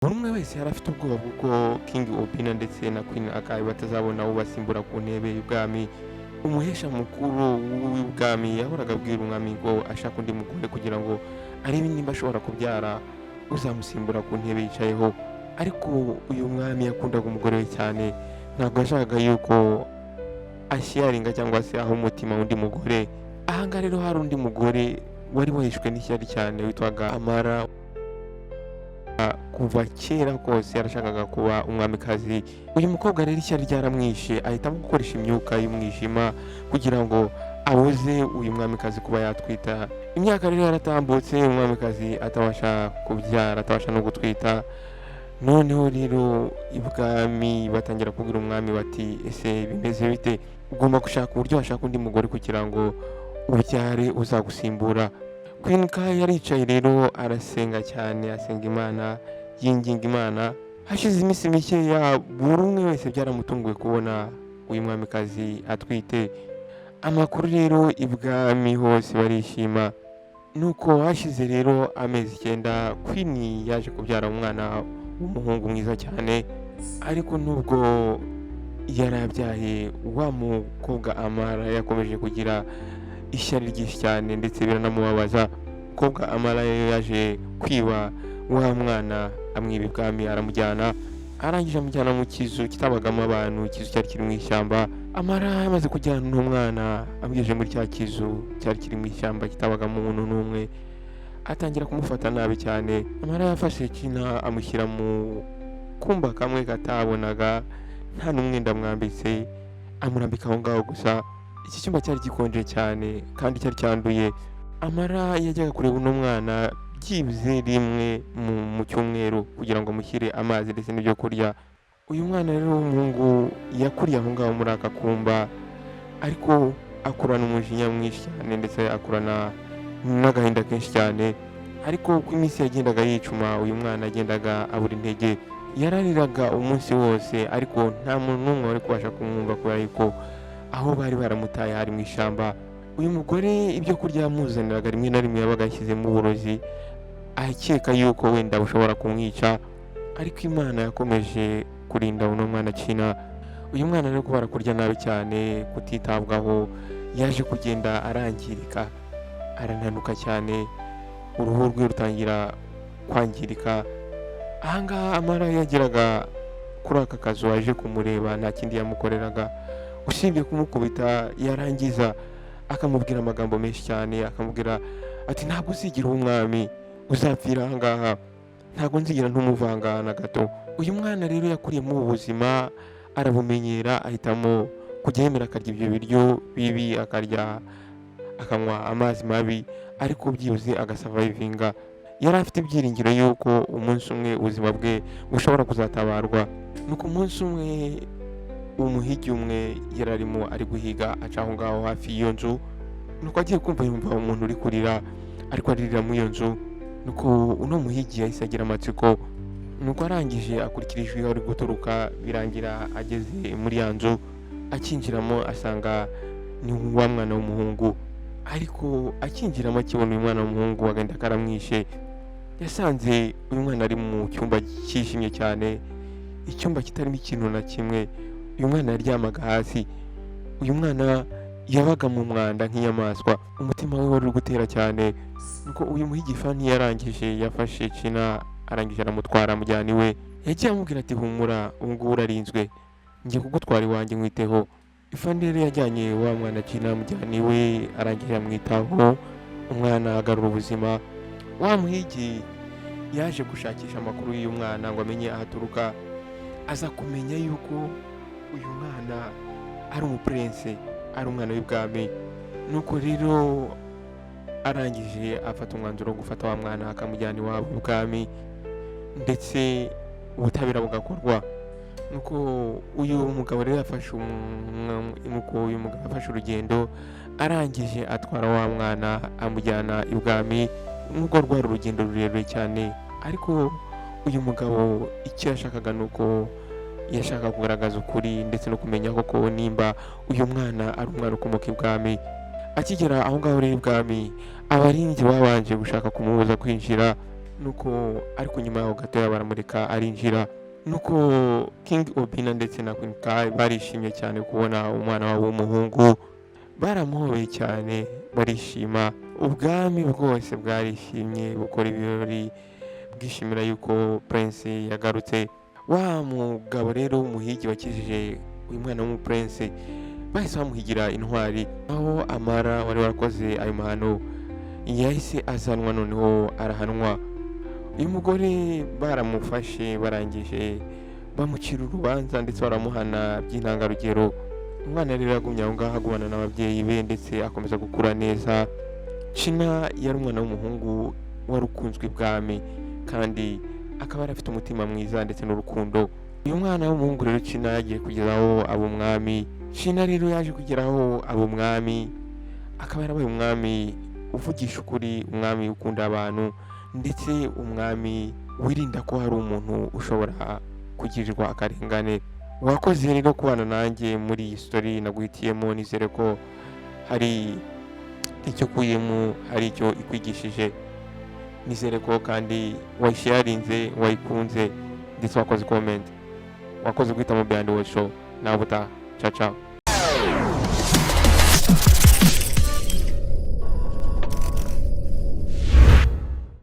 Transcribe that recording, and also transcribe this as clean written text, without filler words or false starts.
buri umwe wese yari afite ubwoba bw'uko King Obinna ndetse na Queen Akai batazabona uwo basimbura ku ntebe y'ubwami. Umuhesha mukuru w'ubwami yahoraga abwira umwami ngo ashaka undi mugore kugira ngo arebe nimba ashobora kubyara uzamusimbura ku ntebe yicayeho, ariko uyu mwami yakundaga umugore we cyane, ntabwo yashakaga yuko ashyaringa cyangwa se aho umutima undi mugore. Aha ngaha rero hari undi mugore wari wahishwe n'ishyari cyane witwaga Amara. Kuva kera kose yarashakaga kuba umwamikazi. Uyu mukobwa rero ishyari ryaramwishe ahitamo gukoresha imyuka y'umwijima kugira ngo abuze uyu mwamikazi kuba yatwita. Imyaka rero yaratambutse umwamikazi atabasha kubyara, atabasha no gutwita. Noneho rero ibwami batangira kubwira umwami bati ese bimeze bite, ugomba gushaka uburyo washaka undi mugore kugira ngo ubyare uzagusimbura. Queen Kai yaricaye rero arasenga cyane, asenga Imana, yinginga Imana. Hashize iminsi mikeya buri umwe wese byaramutunguye kubona uyu mwamikazi atwite. Amakuru rero ibwami hose barishima. Nuko hashize rero amezi 9 Queen yaje kubyara umwana w'umuhungu mwiza cyane, ariko nubwo yarabyaye wa mukobwa Amara yakomeje kugira ishyari ryinshi cyane ndetse biranamubabaza. Umukobwa Amara yaje kwiba wa mwana, amwiba ibwami aramujyana, arangije amujyana mu kizu kitabagamo abantu, ikizu cyari kiri mu ishyamba. Amara yamaze kujyana n'umwana amwijeje muri cya kizu cyari kiri mu ishyamba kitabagamo umuntu n'umwe, atangira kumufata nabi cyane. Amara yafashe Kina amushyira mu kumba kamwe katabonaga, nta n'umwenda mwambitse, amurambika aho ngaho gusa. Iki cyumba cyari gikonje cyane kandi cyari cyanduye. Amara yajyaga kureba uno mwana byibuze rimwe mu cyumweru kugira ngo amushyire amazi ndetse n'ibyo kurya. Uyu mwana rero w'umuhungu yakuriye aho ngaho muri aka kumba, ariko akurana umujinya mwinshi cyane ndetse akurana n'agahinda kenshi cyane. Ariko uko iminsi yagendaga yicuma, uyu mwana yagendaga abura intege, yarariraga umunsi wose, ariko nta muntu n'umwe wari kubasha kumwumva kubera yuko aho bari baramutaye hari mu ishyamba. Uyu mugore ibyo kurya yamuzaniraga rimwe na rimwe yabaga yashyizemo uburozi, akeka yuko wenda bushobora kumwica, ariko Imana yakomeje kurinda uno mwana Kina. Uyu mwana rero kubera kurya nabi cyane, kutitabwaho, yaje kugenda arangirika, arananuka cyane, uruhu rwe rutangira kwangirika. Ahangaha Amara yageraga kuri aka kazu waje kumureba, nta kindi yamukoreraga usibye kumukubita, yarangiza akamubwira amagambo menshi cyane, akamubwira ati ntabwo uzigira umwami, uzapfira ahangaha, ntabwo nzigira ntumuvanga na gato. Uyu mwana rero yakuriye mu buzima, arabumenyera, ahitamo kujya yemera akarya ibyo biryo bibi, akarya akanywa amazi mabi, ariko byibuze agasavayivinga. Yari afite ibyiringiro yuko umunsi umwe ubuzima bwe bushobora kuzatabarwa. Nuko umunsi umwe umuhigi umwe yari arimo ari guhiga, aca aho ngaho hafi y'iyo nzu. Nuko agiye kumva yumva umuntu uri kurira, ariko aririra muri iyo nzu. Nuko uno muhigi yahise agira amatsiko, nuko arangije akurikira ijwi ari guturuka, birangira ageze muri ya nzu. Akinjiramo asanga ni wa mwana w'umuhungu, ariko akinjiramo akibona uyu mwana w'umuhungu agenda karamwishe. Yasanze uyu mwana ari mu cyumba cyijimye cyane, icyumba kitarimo ikintu na kimwe. Uyu mwana yaryamaga hasi, uyu mwana yabaga mu mwanda nk'inyamaswa, umutima we wari uri gutera cyane. Nuko uyu muhigi fani yarangije yafashe Kina, arangije aramutwara amujyana iwe. Yagiye amubwira ati humura, ubu ngubu urarinzwe, ngiye kugutwara iwanjye nkwiteho. Ifani rero yajyanye wa mwana Kina amujyana iwe, arangije amwitaho, umwana agarura ubuzima. Wa muhigi yaje gushakisha amakuru y'uyu mwana ngo amenye aho aturuka, aza kumenya yuko uyu mwana ari umupurense, ari umwana w'ibwami. Nuko rero arangije afata umwanzuro wo gufata wa mwana akamujyana iwabo w'ibwami, ndetse ubutabera bugakorwa. Nuko uyu mugabo rero yafashe urugendo, arangije atwara wa mwana amujyana ibwami. Nubwo rwari urugendo rurerure cyane, ariko uyu mugabo icyo yashakaga nuko yashaka kugaragaza ukuri ndetse no kumenya koko nimba uyu mwana ari umwana ukomoka ibwami. Akigera aho ngaho rero ibwami, abarinzi babanje gushaka kumubuza kwinjira, nuko ariko nyuma yaho gatoya baramureka arinjira, nuko King Obinna ndetse na Queen Kai barishimye cyane kubona umwana wabo w'umuhungu, baramuhobeye cyane barishima, ubwami bwose bwarishimye bukora ibirori bwishimira yuko Prince yagarutse. Wa mugabo rero w'umuhigi wakijije uyu mwana w'umuprince bahise bamuhigira intwari, aho Amara wari warakoze ayo mahano yahise azanwa noneho arahanwa. Uyu mugore baramufashe barangije bamucira urubanza ndetse baramuhana by'intangarugero. Umwana rero yagumye aho ngaho agumana n'ababyeyi be ndetse akomeza gukura neza. China yari umwana w'umuhungu wari ukunzwe ibwami kandi akaba yari afite umutima mwiza ndetse n'urukundo. Uyu mwana w'umuhungu rero China yagiye kugeraho aba umwami. China rero yaje kugeraho aba umwami, akaba yarabaye umwami uvugisha ukuri, umwami ukunda abantu ndetse umwami wirinda ko hari umuntu ushobora kugirirwa akarengane. Wakoze rero kubana nanjye muri iyi story naguhitiyemo, nizere ko hari icyo ukuyemo, hari icyo ikwigishije. Nizere ko kandi wayisharinze, wayikunze ndetse wakoze comment. Wakoze guhitamo Beyond World Show. Nawe ubutaha. Ciao ciao.